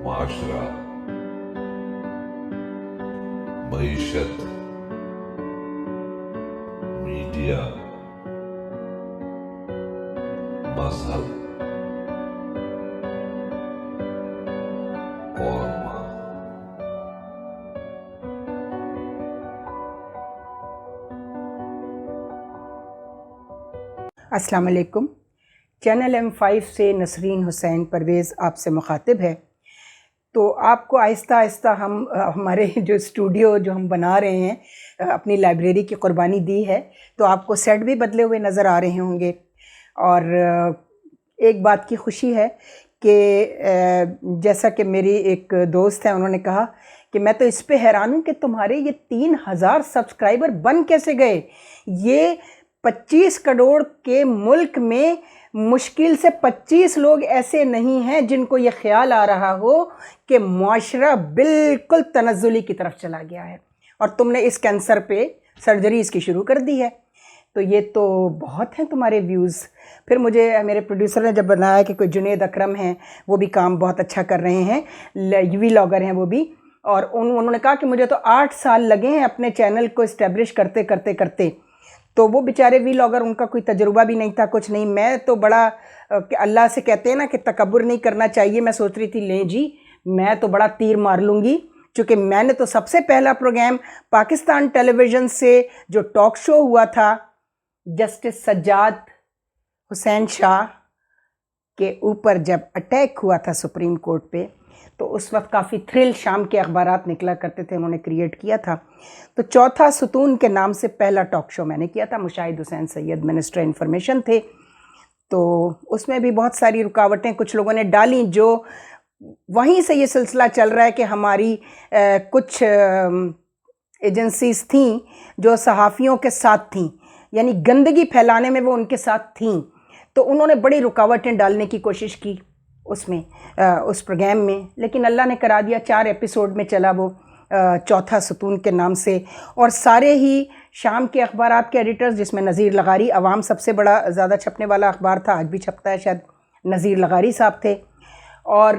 معاشرہ، معیشت، میڈیا، مذہب اور ماں۔ السلام علیکم۔ چینل M5 سے نسرین حسین پرویز آپ سے مخاطب ہے۔ تو آپ کو آہستہ آہستہ ہمارے جو اسٹوڈیو جو ہم بنا رہے ہیں اپنی لائبریری کی قربانی دی ہے، تو آپ کو سیٹ بھی بدلے ہوئے نظر آ رہے ہوں گے۔ اور ایک بات کی خوشی ہے کہ جیسا کہ میری ایک دوست ہے، انہوں نے کہا کہ میں تو اس پہ حیران ہوں کہ تمہارے یہ 3000 سبسکرائبر بن کیسے گئے۔ یہ 25 کروڑ کے ملک میں مشکل سے 25 لوگ ایسے نہیں ہیں جن کو یہ خیال آ رہا ہو کہ معاشرہ بالکل تنزلی کی طرف چلا گیا ہے، اور تم نے اس کینسر پہ سرجری اس کی شروع کر دی ہے۔ تو یہ تو بہت ہیں تمہارے ویوز۔ پھر مجھے میرے پروڈیوسر نے جب بتایا کہ کوئی جنید اکرم ہیں، وہ بھی کام بہت اچھا کر رہے ہیں، ولاگر ہیں وہ بھی، اور انہوں نے کہا کہ مجھے تو 8 سال لگے ہیں اپنے چینل کو اسٹیبلش کرتے۔ تو وہ بیچارے ولاگر، ان کا کوئی تجربہ بھی نہیں تھا، کچھ نہیں۔ میں تو بڑا اللہ سے کہتے ہیں نا کہ تکبر نہیں کرنا چاہیے، میں سوچ رہی تھی لیں جی میں تو بڑا تیر مار لوں گی، چونکہ میں نے تو سب سے پہلا پروگرام پاکستان ٹیلی ویژن سے جو ٹاک شو ہوا تھا جسٹس سجاد حسین شاہ کے اوپر جب اٹیک ہوا تھا سپریم کورٹ پہ، تو اس وقت کافی تھرل شام کے اخبارات نکلا کرتے تھے، انہوں نے کریٹ کیا تھا۔ تو چوتھا ستون کے نام سے پہلا ٹاک شو میں نے کیا تھا، مشاہد حسین سید منسٹر انفارمیشن تھے۔ تو اس میں بھی بہت ساری رکاوٹیں کچھ لوگوں نے ڈالیں، جو وہیں سے یہ سلسلہ چل رہا ہے کہ ہماری کچھ ایجنسیز تھیں جو صحافیوں کے ساتھ تھیں، یعنی گندگی پھیلانے میں وہ ان کے ساتھ تھیں، تو انہوں نے بڑی رکاوٹیں ڈالنے کی کوشش کی اس پروگرام میں، لیکن اللہ نے کرا دیا، 4 ایپیسوڈ میں چلا وہ چوتھا ستون کے نام سے۔ اور سارے ہی شام کے اخبارات کے ایڈیٹرز، جس میں نذیر لغاری عوام سب سے بڑا زیادہ چھپنے والا اخبار تھا، آج بھی چھپتا ہے شاید، نذیر لغاری صاحب تھے، اور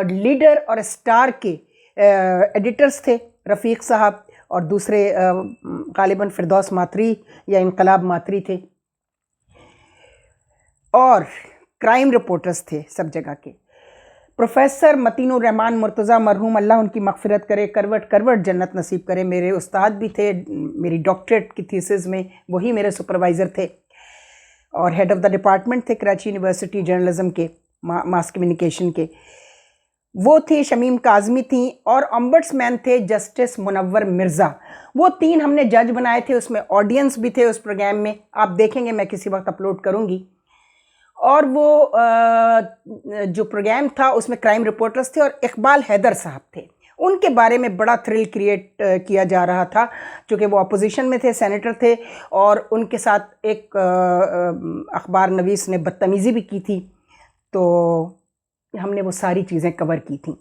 لیڈر اور اسٹار کے ایڈیٹرز تھے رفیق صاحب، اور دوسرے غالباً فردوس ماتری یا انقلاب ماتری تھے، اور کرائم رپورٹرز تھے سب جگہ کے۔ پروفیسر متین الرحمن مرتضیٰ مرحوم، اللہ ان کی مغفرت کرے، کروٹ جنت نصیب کرے، میرے استاد بھی تھے، میری ڈاکٹریٹ کی تھیسز میں وہی میرے سپروائزر تھے، اور ہیڈ آف دا ڈپارٹمنٹ تھے کراچی یونیورسٹی جرنلزم کے، ماس کمیونیکیشن کے، وہ تھے شمیم کاظمی تھیں، اور امبٹس مین تھے جسٹس منور مرزا۔ وہ 3 ہم نے جج بنائے تھے، اس میں آڈینس بھی تھے اس پروگرام میں، آپ دیکھیں گے، میں کسی وقت اپلوڈ کروں گی۔ اور وہ جو پروگرام تھا اس میں کرائم رپورٹرز تھے، اور اقبال حیدر صاحب تھے، ان کے بارے میں بڑا تھرل کریٹ کیا جا رہا تھا، چونکہ وہ اپوزیشن میں تھے، سینیٹر تھے، اور ان کے ساتھ ایک اخبار نویس نے بدتمیزی بھی کی تھی، تو ہم نے وہ ساری چیزیں کور کی تھیں۔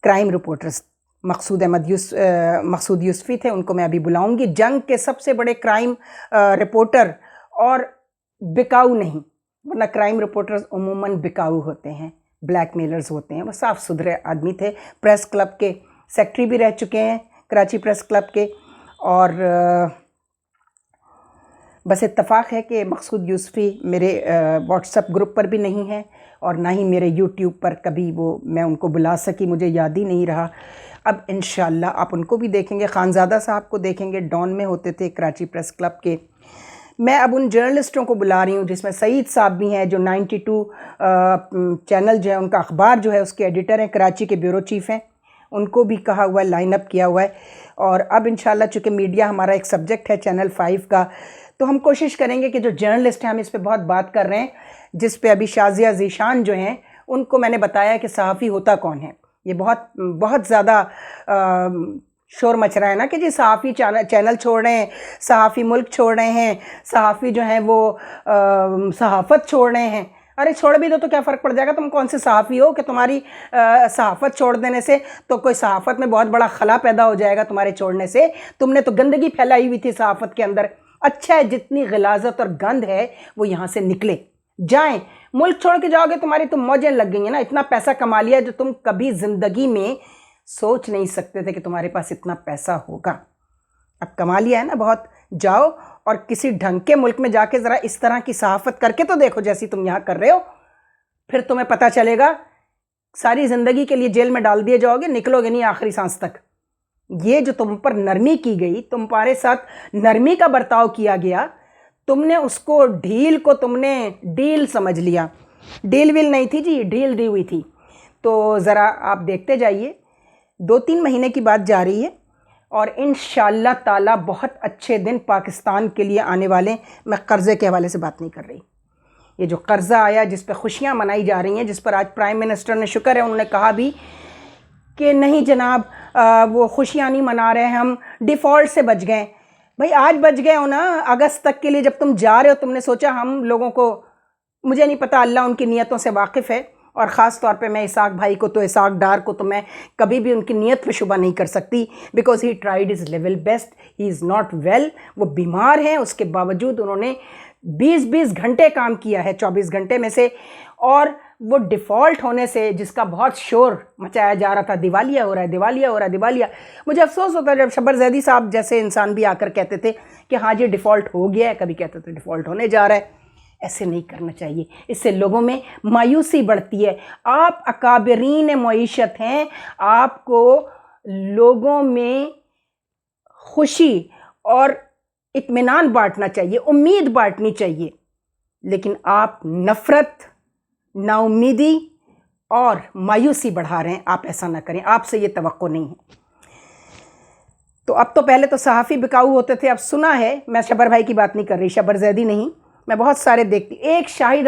کرائم رپورٹرز مقصود یوسفی تھے، ان کو میں ابھی بلاؤں گی، جنگ کے سب سے بڑے کرائم رپورٹر، اور بکاؤ نہیں، ورنہ کرائم رپورٹرز عموماً بکاؤ ہوتے ہیں، بلیک میلرز ہوتے ہیں۔ وہ صاف ستھرے آدمی تھے، پریس کلب کے سیکٹری بھی رہ چکے ہیں، کراچی پریس کلب کے، اور بس اتفاق ہے کہ مقصود یوسفی میرے واٹس ایپ گروپ پر بھی نہیں ہے، اور نہ ہی میرے یوٹیوب پر کبھی میں ان کو بلا سکی، مجھے یاد ہی نہیں رہا۔ اب انشاءاللہ آپ ان کو بھی دیکھیں گے، خانزادہ صاحب کو دیکھیں گے، ڈان میں ہوتے تھے کراچی پریس کلب کے۔ میں اب ان جرنلسٹوں کو بلا رہی ہوں، جس میں سعید صاحب بھی ہیں، جو 92 چینل جو ہے ان کا اخبار جو ہے اس کے ایڈیٹر ہیں، کراچی کے بیورو چیف ہیں، ان کو بھی کہا ہوا ہے، لائن اپ کیا ہوا ہے۔ اور اب انشاءاللہ چونکہ میڈیا ہمارا ایک سبجیکٹ ہے چینل 5 کا، تو ہم کوشش کریں گے کہ جو جرنلسٹ ہیں، ہم اس پہ بہت بات کر رہے ہیں، جس پہ ابھی شازیہ ذیشان جو ہیں، ان کو میں نے بتایا کہ صحافی ہوتا کون ہے۔ یہ بہت زیادہ شور مچ رہا ہے نا کہ جی صحافی چینل چھوڑ رہے ہیں، صحافی ملک چھوڑ رہے ہیں، صحافی جو ہیں وہ صحافت چھوڑ رہے ہیں۔ ارے چھوڑ بھی دو تو کیا فرق پڑ جائے گا، تم کون سے صحافی ہو کہ تمہاری صحافت چھوڑ دینے سے تو کوئی صحافت میں بہت بڑا خلا پیدا ہو جائے گا تمہارے چھوڑنے سے؟ تم نے تو گندگی پھیلائی ہوئی تھی صحافت کے اندر۔ اچھا ہے جتنی غلاظت اور گند ہے وہ یہاں سے نکلے، جائیں. ملک چھوڑ کے جاؤ گے تمہاری تو موجیں لگ گئی ہیں نا. اتنا پیسہ کما لیا جو تم کبھی زندگی میں سوچ نہیں سکتے تھے کہ تمہارے پاس اتنا پیسہ ہوگا. اب کما لیا ہے نا بہت. جاؤ اور کسی ڈھنگ کے ملک میں جا کے ذرا اس طرح کی صحافت کر کے تو دیکھو جیسی تم یہاں کر رہے ہو. پھر تمہیں پتہ چلے گا. ساری زندگی کے لیے جیل میں ڈال دیے جاؤ گے, نکلو گے نہیں آخری سانس تک. یہ جو تم پر نرمی کی گئی, تمہارے ساتھ نرمی کا برتاؤ کیا گیا, تم نے اس کو ڈھیل کو تم نے ڈیل سمجھ لیا. ڈیل ویل نہیں تھی جی, ڈھیل دی ہوئی تھی. تو ذرا آپ دیکھتے جائیے, 2-3 مہینے کی بات جا رہی ہے اور انشاءاللہ تعالیٰ بہت اچھے دن پاکستان کے لیے آنے والے. میں قرضے کے حوالے سے بات نہیں کر رہی. یہ جو قرضہ آیا جس پہ خوشیاں منائی جا رہی ہیں, جس پر آج پرائم منسٹر نے شکر ہے انہوں نے کہا بھی کہ نہیں جناب وہ خوشیاں نہیں منا رہے ہیں, ہم ڈیفالٹ سے بچ گئے. بھئی آج بچ گئے ہو نا, اگست تک کے لیے جب تم جا رہے ہو تم نے سوچا ہم لوگوں کو, مجھے نہیں پتا, اللہ ان کی نیتوں سے واقف ہے. اور خاص طور پہ میں اسحاق بھائی کو, تو اسحاق ڈار کو تو میں کبھی بھی ان کی نیت پہ شبہ نہیں کر سکتی, because he tried his level best. He is not well. وہ بیمار ہیں, اس کے باوجود انہوں نے 20 گھنٹے کام کیا ہے 24 گھنٹے میں سے. اور وہ ڈیفالٹ ہونے سے جس کا بہت شور مچایا جا رہا تھا, دیوالیہ ہو رہا ہے, دیوالیہ ہو رہا ہے, دیوالیہ. مجھے افسوس ہوتا ہے جب شبر زیدی صاحب جیسے انسان بھی آ کر کہتے تھے کہ ہاں جی ڈیفالٹ ہو گیا ہے, کبھی کہتے تھے ڈیفالٹ ہونے جا رہا ہے. ایسے نہیں کرنا چاہیے, اس سے لوگوں میں مایوسی بڑھتی ہے. آپ اکابرین معیشت ہیں, آپ کو لوگوں میں خوشی اور اطمینان بانٹنا چاہیے, امید بانٹنی چاہیے. لیکن آپ نفرت, نا امیدی اور مایوسی بڑھا رہے ہیں. آپ ایسا نہ کریں, آپ سے یہ توقع نہیں ہے. تو اب تو پہلے تو صحافی بکاؤ ہوتے تھے, اب سنا ہے, میں شبر بھائی کی بات نہیں کر رہی, شبر زیدی نہیں, میں بہت سارے دیکھتی. ایک شاہد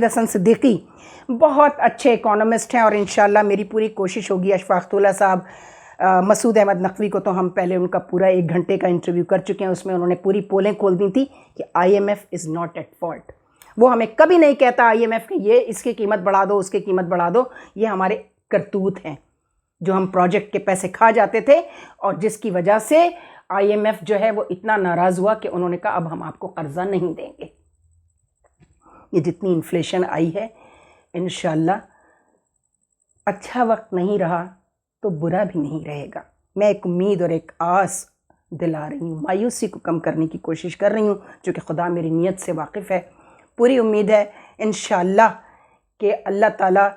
حسن صدیقی بہت اچھے اکانومسٹ ہیں, اور انشاءاللہ میری پوری کوشش ہوگی. اشفاق اللہ صاحب, مسعود احمد نقوی کو تو ہم پہلے ان کا پورا 1 گھنٹے کا انٹرویو کر چکے ہیں, اس میں انہوں نے پوری پولیں کھول دی تھی کہ IMF is not at fault. وہ ہمیں کبھی نہیں کہتا IMF کہ یہ اس کی قیمت بڑھا دو, اس کی قیمت بڑھا دو. یہ ہمارے کرتوت ہیں جو ہم پروجیکٹ کے پیسے کھا جاتے تھے, اور جس کی وجہ سے IMF جو ہے وہ اتنا ناراض ہوا کہ انہوں نے کہا اب ہم آپ کو قرضہ نہیں دیں گے. یہ جتنی انفلیشن آئی ہے, انشاءاللہ اچھا وقت نہیں رہا تو برا بھی نہیں رہے گا. میں ایک امید اور ایک آس دلا رہی ہوں, مایوسی کو کم کرنے کی کوشش کر رہی ہوں, چونکہ خدا میری نیت سے واقف ہے. پوری امید ہے انشاءاللہ کہ اللہ تعالیٰ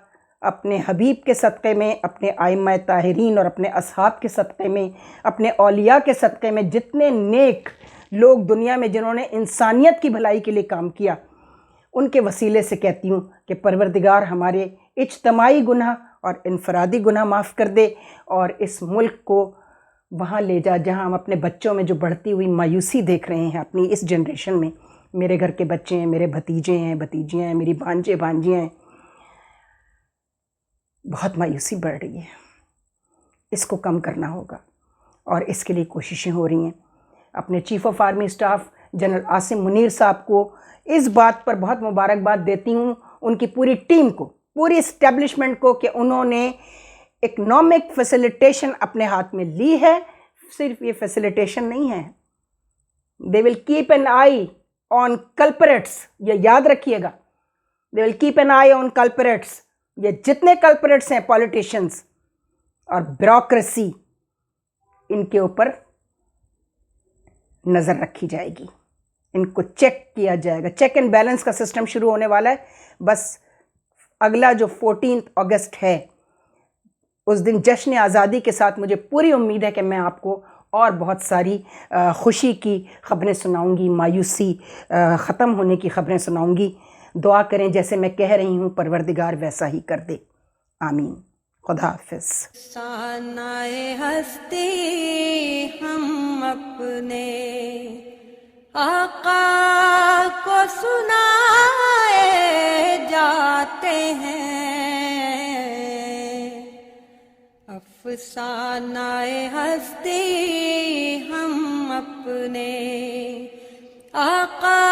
اپنے حبیب کے صدقے میں, اپنے ائمہ طاہرین اور اپنے اصحاب کے صدقے میں, اپنے اولیاء کے صدقے میں, جتنے نیک لوگ دنیا میں جنہوں نے انسانیت کی بھلائی کے لیے کام کیا, ان کے وسیلے سے کہتی ہوں کہ پروردگار ہمارے اجتماعی گناہ اور انفرادی گناہ معاف کر دے, اور اس ملک کو وہاں لے جا جہاں ہم اپنے بچوں میں جو بڑھتی ہوئی مایوسی دیکھ رہے ہیں اپنی اس جنریشن میں. میرے گھر کے بچے ہیں, میرے بھتیجے ہیں, بھتیجیاں ہیں, میری بھانجے بھانجیاں ہیں, بہت مایوسی بڑھ رہی ہے. اس کو کم کرنا ہوگا اور اس کے لیے کوششیں ہو رہی ہیں. اپنے chief of army staff general Asim Munir صاحب کو اس بات پر بہت مبارکباد دیتی ہوں, ان کی پوری ٹیم کو, پوری اسٹیبلشمنٹ کو, کہ انہوں نے اکنامک فیسیلیٹیشن اپنے ہاتھ میں لی ہے. صرف یہ فیسیلیٹیشن نہیں ہے, they will keep an eye on culprits. یہ یاد رکھیے گا, they will keep an eye on culprits. یہ جتنے کلپریٹس ہیں, پولیٹیشنز اور بیوروکریسی, ان کے اوپر نظر رکھی جائے گی, ان کو چیک کیا جائے گا. چیک اینڈ بیلنس کا سسٹم شروع ہونے والا ہے. بس اگلا جو 14 اگست ہے, اس دن جشن آزادی کے ساتھ مجھے پوری امید ہے کہ میں آپ کو اور بہت ساری خوشی کی خبریں سناؤں گی, مایوسی ختم ہونے کی خبریں سناؤں گی. دعا کریں جیسے میں کہہ رہی ہوں, پروردگار ویسا ہی کر دے. آمین. خدا حافظ. افسانۂ ہستی ہم اپنے آقا کو سنائے جاتے ہیں. افسانۂ ہستی ہم اپنے آقا